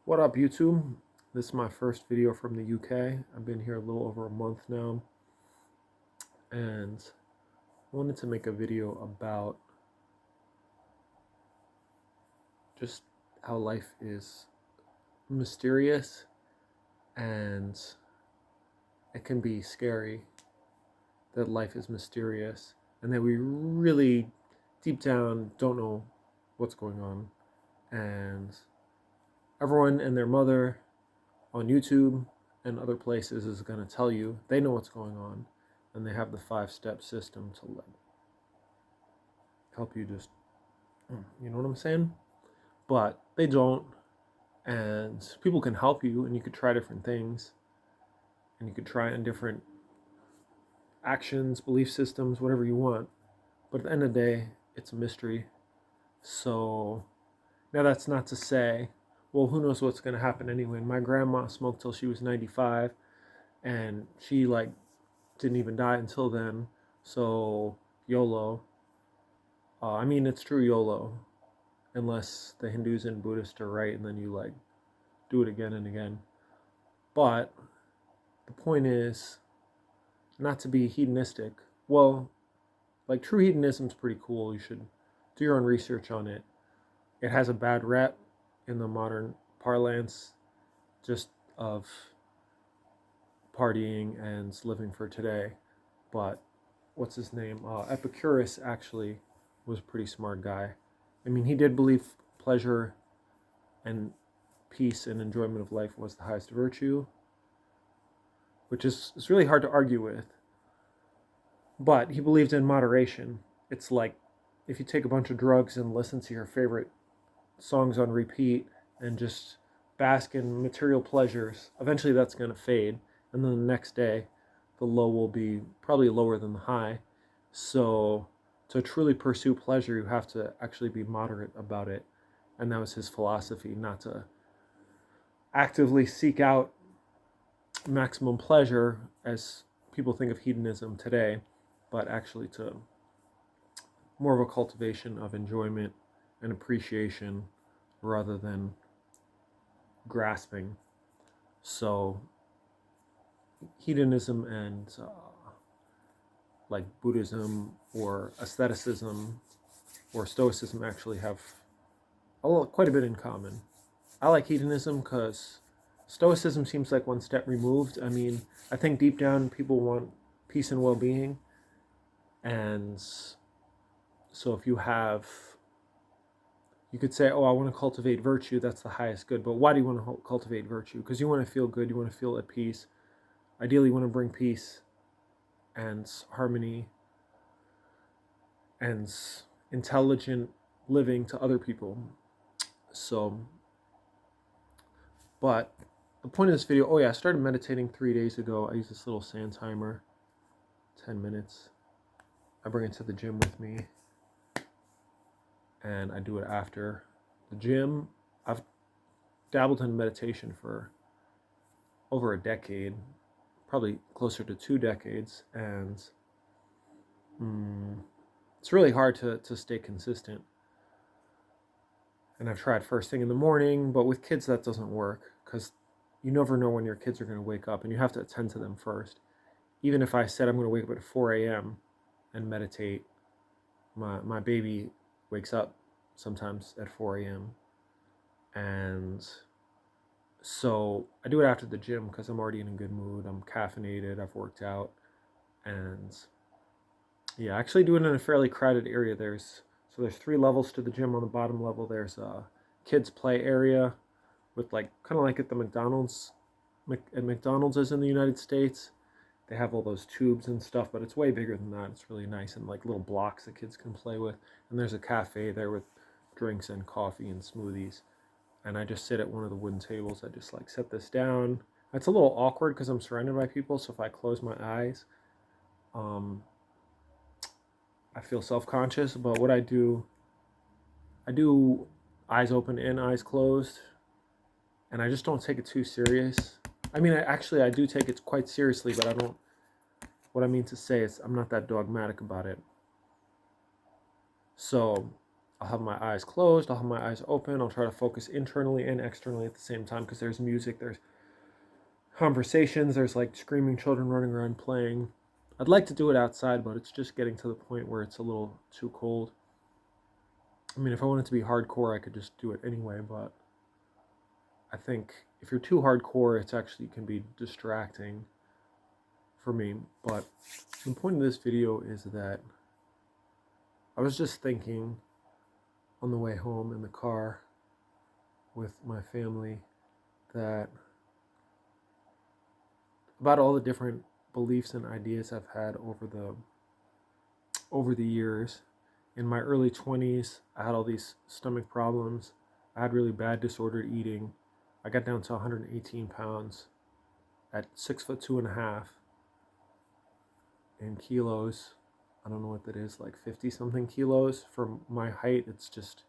What up, YouTube? This is my first video from the UK. I've been here a little over a month now, and I wanted to make a video about just how life is mysterious and it can be scary that life is mysterious and that we really deep down don't know what's going on. And everyone and their mother on YouTube and other places is going to tell you they know what's going on, and they have the 5-step system to help you just, you know what I'm saying? But they don't, and people can help you, and you could try different things, and you could try in different actions, belief systems, whatever you want. But at the end of the day, it's a mystery. So now that's not to say, well, who knows what's going to happen anyway. My grandma smoked till she was 95, and she didn't even die until then. So YOLO. I mean, it's true YOLO, unless the Hindus and Buddhists are right, and then you do it again and again. But the point is not to be hedonistic. Well, true hedonism is pretty cool. You should do your own research on it. It has a bad rep in the modern parlance, just of partying and living for today. But what's his name? Epicurus actually was a pretty smart guy. I mean, he did believe pleasure and peace and enjoyment of life was the highest virtue, which is it's really hard to argue with. But he believed in moderation. It's like if you take a bunch of drugs and listen to your favorite songs on repeat and just bask in material pleasures, eventually that's going to fade. And then the next day, the low will be probably lower than the high. So to truly pursue pleasure, you have to actually be moderate about it. And that was his philosophy, not to actively seek out maximum pleasure as people think of hedonism today, but actually to more of a cultivation of enjoyment and appreciation rather than grasping. So hedonism and Buddhism or aestheticism or Stoicism actually have quite a bit in common. I like hedonism because Stoicism seems like one step removed. I mean, I think deep down people want peace and well-being. And so if you could say, oh, I want to cultivate virtue, that's the highest good. But why do you want to cultivate virtue? Because you want to feel good, you want to feel at peace. Ideally, you want to bring peace and harmony and intelligent living to other people. So, but the point of this video, oh yeah, I started meditating 3 days ago. I use this little sand timer, 10 minutes. I bring it to the gym with me, and I do it after the gym. I've dabbled in meditation for over a decade, probably closer to 2 decades, and it's really hard to stay consistent. And I've tried first thing in the morning, but with kids that doesn't work because you never know when your kids are going to wake up, and you have to attend to them first. Even if I said I'm going to wake up at 4 a.m. and meditate, my baby wakes up sometimes at 4 a.m. And so I do it after the gym because I'm already in a good mood. I'm caffeinated, I've worked out, and yeah, I actually do it in a fairly crowded area. There's 3 levels to the gym. On the bottom level, there's a kids play area with kind of like at the McDonald's, at McDonald's is in the United States. They have all those tubes and stuff, but it's way bigger than that. It's really nice, and little blocks that kids can play with. And there's a cafe there with drinks and coffee and smoothies. And I just sit at one of the wooden tables. I just set this down. It's a little awkward because I'm surrounded by people, so if I close my eyes, I feel self-conscious. But what I do eyes open and eyes closed, and I just don't take it too serious. I mean, I do take it quite seriously, but I don't. What I mean to say is I'm not that dogmatic about it. So I'll have my eyes closed, I'll have my eyes open, I'll try to focus internally and externally at the same time, because there's music, there's conversations, there's like screaming children running around playing. I'd like to do it outside, but it's just getting to the point where it's a little too cold. I mean, if I wanted to be hardcore, I could just do it anyway, but I think if you're too hardcore, it's actually can be distracting for me. But the point of this video is that I was just thinking on the way home in the car with my family that about all the different beliefs and ideas I've had over the years. In my early 20s, I had all these stomach problems. I had really bad disordered eating. I got down to 118 pounds at 6'2.5" in kilos. I don't know what that is, like 50 something kilos. For my height, it's just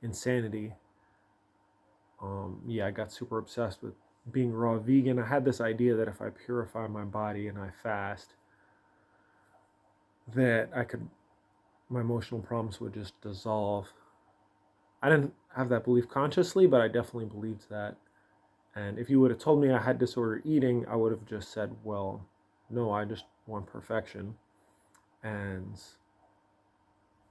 insanity. I got super obsessed with being raw vegan. I had this idea that if I purify my body and I fast, that my emotional problems would just dissolve. I didn't have that belief consciously, but I definitely believed that. And if you would have told me I had disordered eating, I would have just said, well, no, I just want perfection. And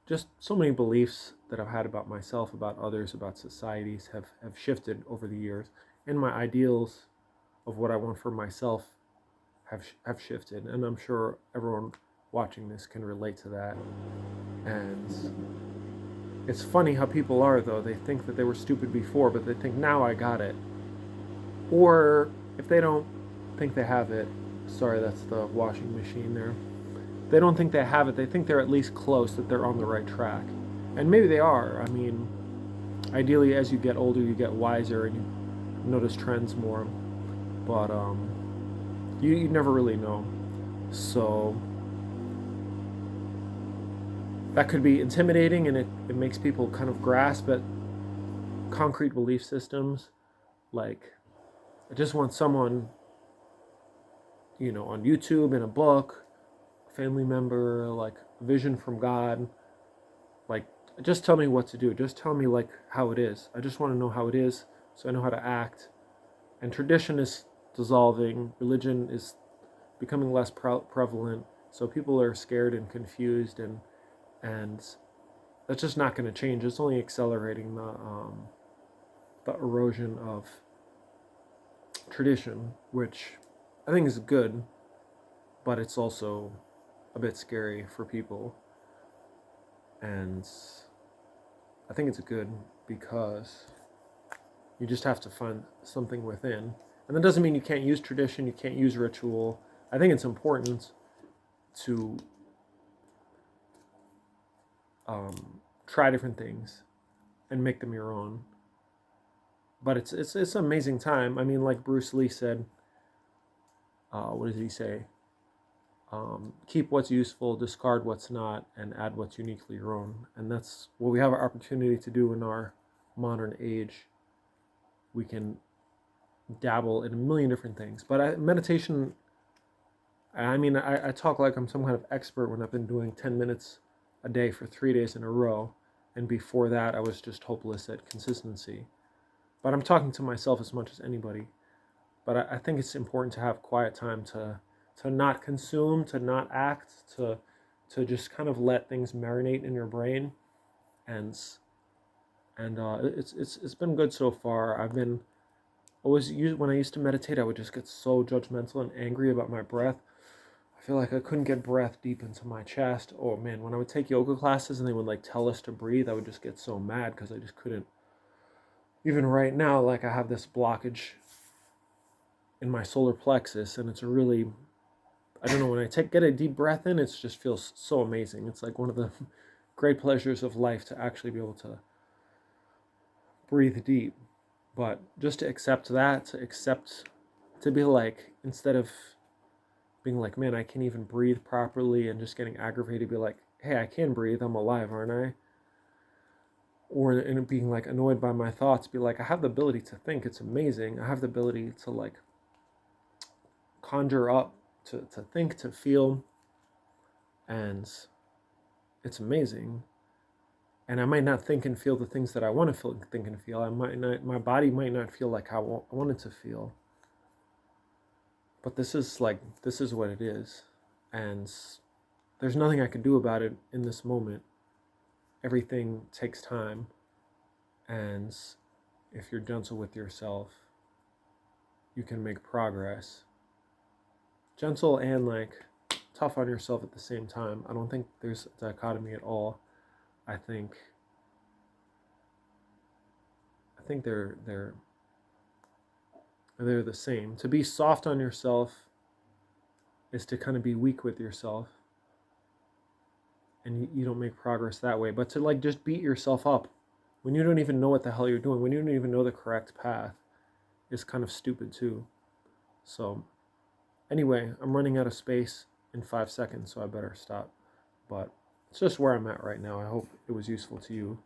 just so many beliefs that I've had about myself, about others, about societies have shifted over the years. And my ideals of what I want for myself have shifted. And I'm sure everyone watching this can relate to that. And it's funny how people are, though. They think that they were stupid before, but they think, now I got it. Or if they don't think they have it, sorry, that's the washing machine there. They don't think they have it. They think they're at least close, that they're on the right track. And maybe they are. I mean, ideally, as you get older, you get wiser and you notice trends more. But you never really know. So that could be intimidating, and it makes people kind of grasp at concrete belief systems. Like, I just want someone, on YouTube, in a book, a family member, like a vision from God, like, just tell me what to do. Just tell me, like, how it is. I just want to know how it is so I know how to act. And tradition is dissolving. Religion is becoming less prevalent. So people are scared and confused, and that's just not going to change. It's only accelerating the erosion of tradition, which I think is good, but it's also a bit scary for people. And I think it's good because you just have to find something within. And that doesn't mean you can't use tradition, you can't use ritual. I think it's important to try different things and make them your own. But it's an amazing time. I mean, like Bruce Lee said, what did he say? Keep what's useful, discard what's not, and add what's uniquely your own. And that's what we have an opportunity to do in our modern age. We can dabble in a million different things. But meditation, I mean, I talk like I'm some kind of expert when I've been doing 10 minutes a day for 3 days in a row. And before that, I was just hopeless at consistency. But I'm talking to myself as much as anybody. But I think it's important to have quiet time to not consume, to not act, to just kind of let things marinate in your brain. And it's been good so far. I've been always, when I used to meditate, I would just get so judgmental and angry about my breath. I feel like I couldn't get breath deep into my chest. Oh man, when I would take yoga classes and they would like tell us to breathe, I would just get so mad because I just couldn't. Even right now, like, I have this blockage in my solar plexus, and it's a really, I don't know, when I get a deep breath in, it just feels so amazing. It's like one of the great pleasures of life to actually be able to breathe deep. But just to accept that, to be like, instead of being like, man, I can't even breathe properly, and just getting aggravated, be like, hey, I can breathe, I'm alive, aren't I? Or in being like annoyed by my thoughts, be like, I have the ability to think, it's amazing. I have the ability to like conjure up, to think, to feel, and it's amazing. and I might not think and feel the things that I want to feel, think and feel. My body might not feel like how I want it to feel. But this is what it is, and there's nothing I can do about it in this moment. Everything takes time, and if you're gentle with yourself, you can make progress. Gentle and tough on yourself at the same time. I don't think there's a dichotomy at all. I think they're the same. To be soft on yourself is to kind of be weak with yourself, and you don't make progress that way. But to just beat yourself up when you don't even know what the hell you're doing, when you don't even know the correct path, is kind of stupid too. So anyway, I'm running out of space in 5 seconds, so I better stop. But it's just where I'm at right now. I hope it was useful to you.